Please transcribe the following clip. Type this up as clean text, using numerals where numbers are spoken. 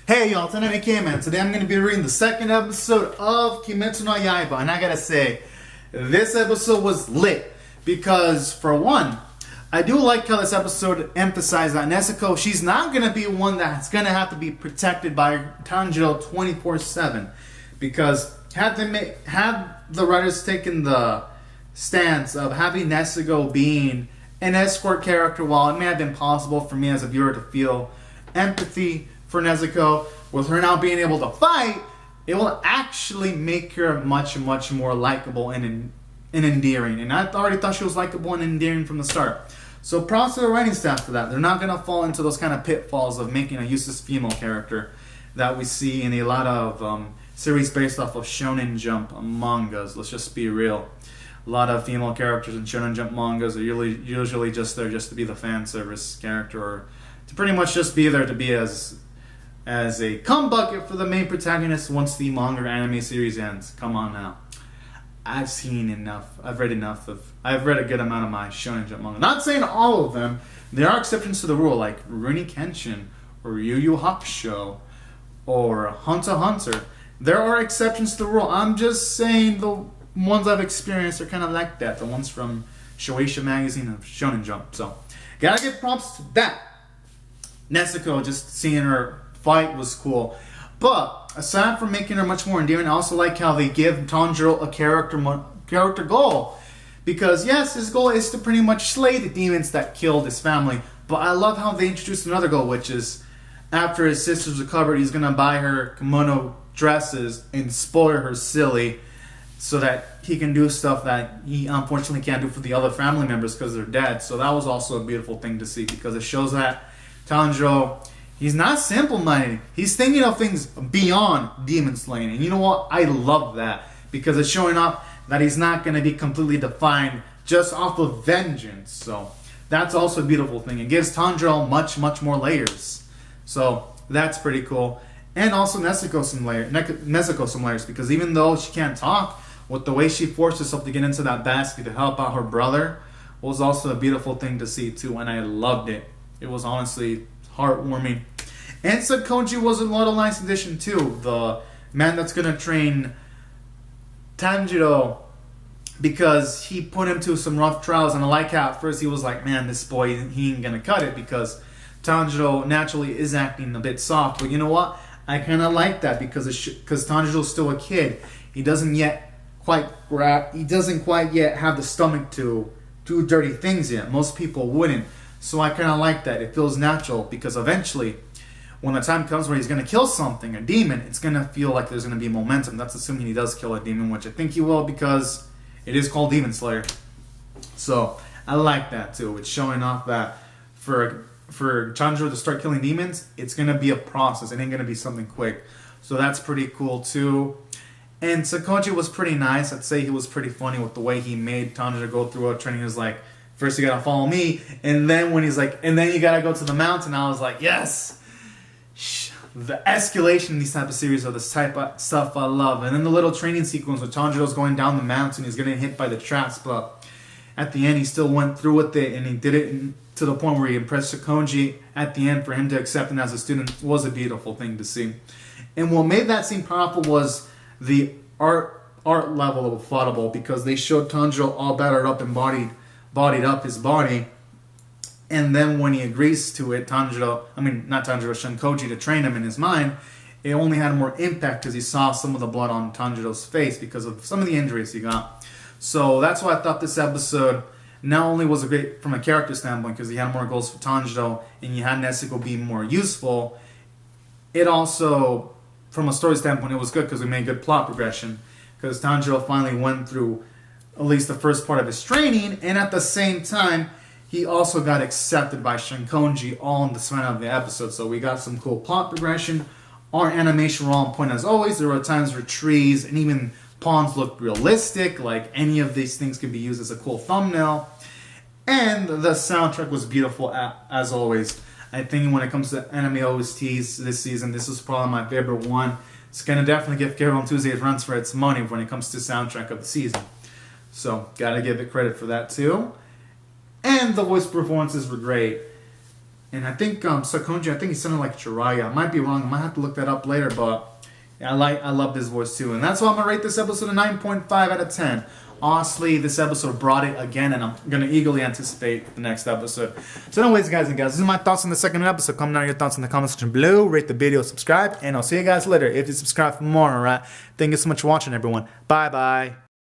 Hey y'all, today man. Today I'm going to be reading the second episode of Kimetsu no Yaiba, and I gotta say, this episode was lit because, for one, I do like how this episode emphasized that Nezuko, she's not going to be one that's going to have to be protected by Tanjiro 24/7, because had the writers taken the stance of having Nezuko being an escort character, while it may have been possible for me as a viewer to feel empathy for Nezuko, with her now being able to fight, it will actually make her much more likable and endearing. And I already thought she was likable and endearing from the start. So props to the writing staff for that. They're not going to fall into those kind of pitfalls of making a useless female character that we see in a lot of series based off of Shonen Jump mangas. Let's just be real. A lot of female characters in Shonen Jump mangas are usually just there just to be the fan service character, or to pretty much just be there to be as a cum bucket for the main protagonist once the manga or anime series ends. Come on now. I've seen enough. I've read a good amount of my Shonen Jump manga. Not saying all of them. There are exceptions to the rule, like Rurouni Kenshin, or Yu Yu Hakusho, or Hunter x Hunter. There are exceptions to the rule. I'm just saying the ones I've experienced are kind of like that. The ones from Shueisha magazine and Shonen Jump. So, gotta give props to that. Nezuko, just seeing her fight was cool. But aside from making her much more endearing, I also like how they give Tanjiro a character goal. Because yes, his goal is to pretty much slay the demons that killed his family. But I love how they introduced another goal, which is after his sister's recovered, he's going to buy her kimono dresses and spoil her silly, so that he can do stuff that he unfortunately can't do for the other family members because they're dead. So that was also a beautiful thing to see, because it shows that Tanjiro, he's not simple-minded. He's thinking of things beyond demon slaying. And you know what? I love that, because it's showing off that he's not going to be completely defined just off of vengeance. So that's also a beautiful thing. It gives Tanjiro much more layers. So that's pretty cool. And also Nezuko some layers, because even though she can't talk, with the way she forced herself to get into that basket to help out her brother was also a beautiful thing to see too, and I loved it. It was honestly heartwarming. And Sakonji was a lot of nice addition too. The man that's gonna train Tanjiro, because he put him to some rough trials, and I like how at first he was like, man, this boy, he ain't gonna cut it, because Tanjiro naturally is acting a bit soft. But you know what? I kind of like that, because Tanjiro's still a kid. He doesn't quite yet have the stomach to do dirty things yet. Most people wouldn't. So I kind of like that. It feels natural, because eventually, when the time comes where he's going to kill something, a demon, it's going to feel like there's going to be momentum. That's assuming he does kill a demon, which I think he will, because it is called Demon Slayer. So I like that too. It's showing off that for Tanjiro to start killing demons, it's going to be a process. It ain't going to be something quick. So that's pretty cool too. And Sakonji was pretty nice. I'd say he was pretty funny with the way he made Tanjiro go through a training. He was like, first you gotta follow me, and then when he's like, and then you gotta go to the mountain, I was like, yes! The escalation in these type of series are the type of stuff I love. And then the little training sequence where Tanjiro's going down the mountain, he's getting hit by the traps, but at the end he still went through with it, and he did it to the point where he impressed Sakonji at the end. For him to accept him as a student was a beautiful thing to see. And what made that scene powerful was the art level of Audible, because they showed Tanjiro all battered up and bodied up his body, and then when he agrees to it, Shinkoji to train him in his mind, it only had more impact because he saw some of the blood on Tanjiro's face because of some of the injuries he got. So that's why I thought this episode not only was great from a character standpoint, because he had more goals for Tanjiro and you had Nezuko be more useful, it also, from a story standpoint, it was good because we made good plot progression, because Tanjiro finally went through at least the first part of his training, and at the same time, he also got accepted by Shinkoji all in the span of the episode. So we got some cool plot progression. Our animation were on point as always. There were times where trees and even ponds looked realistic, like any of these things could be used as a cool thumbnail. And the soundtrack was beautiful as always. I think when it comes to anime OSTs this season, this is probably my favorite one. It's going to definitely give Carol on Tuesdays runs for its money when it comes to soundtrack of the season. So, gotta give it credit for that too. And the voice performances were great. And I think Sakonji, I think he sounded like Jiraiya. I might be wrong. I might have to look that up later, but I love this voice too. And that's why I'm gonna rate this episode a 9.5 out of 10. Honestly, this episode brought it again, and I'm gonna eagerly anticipate the next episode. So anyways, guys and gals, this is my thoughts on the second episode. Comment down your thoughts in the comment section below. Rate the video, subscribe, and I'll see you guys later. If you subscribe for more, alright? Thank you so much for watching, everyone. Bye bye.